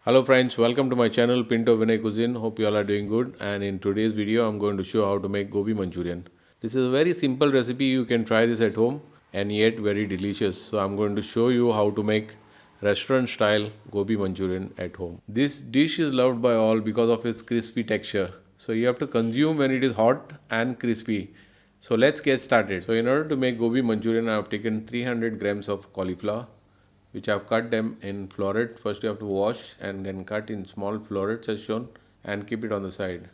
Hello friends, welcome to my channel Pinto Cuisine. Hope you all are doing good, and in today's video I'm going to show how to make Gobi Manchurian. This is a very simple recipe. You can try this at home and yet very delicious. So I'm going to show you how to make restaurant style Gobi Manchurian at home. This dish is loved by all because of its crispy texture. So you have to consume when it is hot and crispy. So let's get started. So in order to make Gobi Manchurian, I have taken 300 grams of cauliflower, which I have cut them in florets. First you have to wash and then cut in small florets as shown and keep it on the side.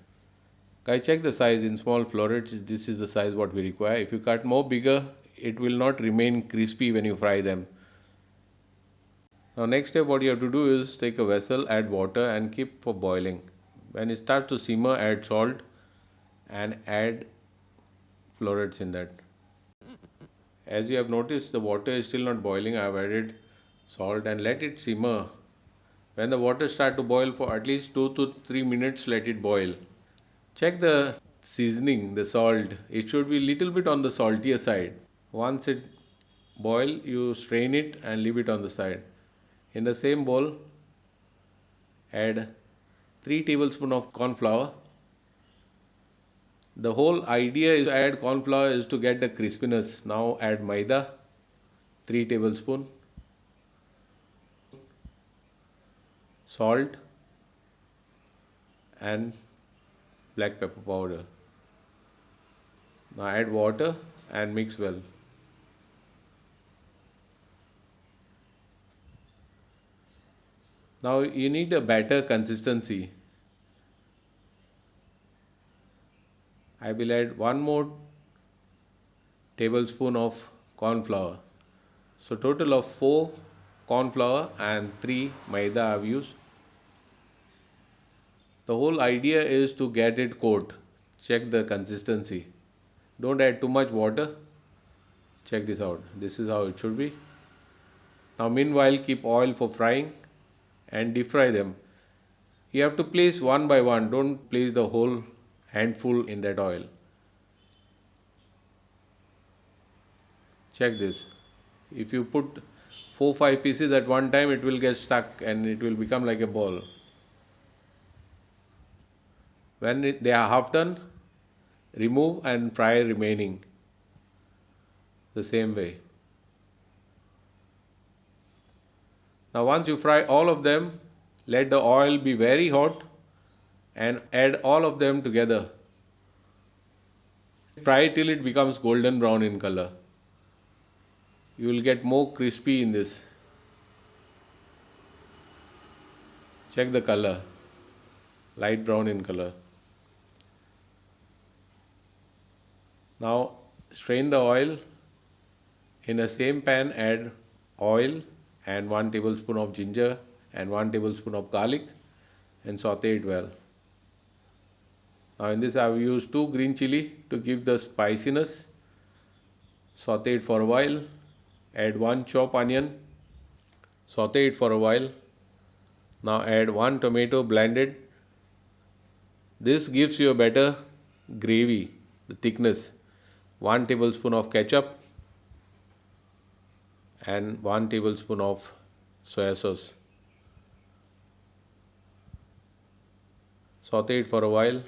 Guys, check the size in small florets. This is the size what we require. If you cut more bigger, it will not remain crispy when you fry them. Now next step what you have to do is take a vessel, add water and keep for boiling. When it starts to simmer, add salt and add florets in that. As you have noticed, the water is still not boiling. I have added salt and let it simmer. When the water starts to boil, for at least 2 to 3 minutes, let it boil. Check the seasoning, the salt. It should be little bit on the saltier side. Once it boil, you strain it and leave it on the side. In the same bowl, add 3 tablespoons of corn flour. The whole idea is to add corn flour is to get the crispiness. Now add maida, 3 tablespoons. Salt and black pepper powder. Now add water and mix well. Now you need a batter consistency. I will add 1 more tablespoon of corn flour. So total of 4 corn flour and 3 maida I have used. The whole idea is to get it coat. Check the consistency. Don't add too much water. Check this out. This is how it should be. Now meanwhile keep oil for frying and deep fry them. You have to place one by one. Don't place the whole handful in that oil. Check this. If you put 4-5 pieces at one time, it will get stuck and it will become like a ball. When they are half done, remove and fry remaining the same way. Now once you fry all of them, let the oil be very hot and add all of them together. Fry till it becomes golden brown in color. You will get more crispy in this. Check the color, light brown in color. Now strain the oil. In the same pan add oil and 1 tablespoon of ginger and 1 tablespoon of garlic and saute it well. Now in this I have used 2 green chilli to give the spiciness. Saute it for a while. Add 1 chopped onion. Saute it for a while. Now add 1 tomato blended. This gives you a better gravy, the thickness. 1 tablespoon of ketchup and 1 tablespoon of soya sauce. Saute it for a while.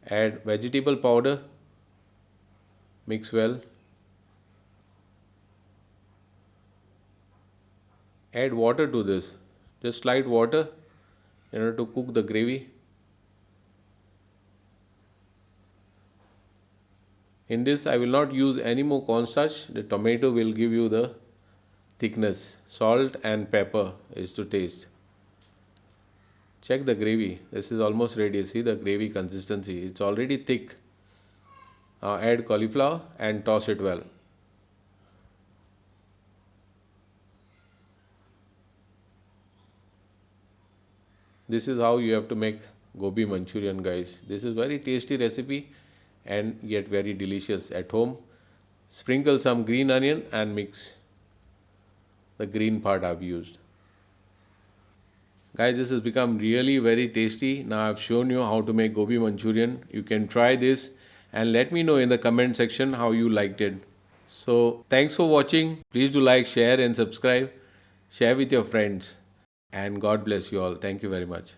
Add vegetable powder. Mix well. Add water to this. Just slight water in order to cook the gravy. In this I will not use any more cornstarch. The tomato will give you the thickness. Salt and pepper is to taste. Check the gravy. This is almost ready. See the gravy consistency. It's already thick. Now add cauliflower and toss it well. This is how you have to make Gobi Manchurian, guys. This is very tasty recipe and yet very delicious at home. Sprinkle some green onion and mix. The green part I've used. Guys, this has become really very tasty. Now I've shown you how to make Gobi Manchurian. You can try this and let me know in the comment section how you liked it. So thanks for watching. Please do like, share and subscribe. Share with your friends. And God bless you all. Thank you very much.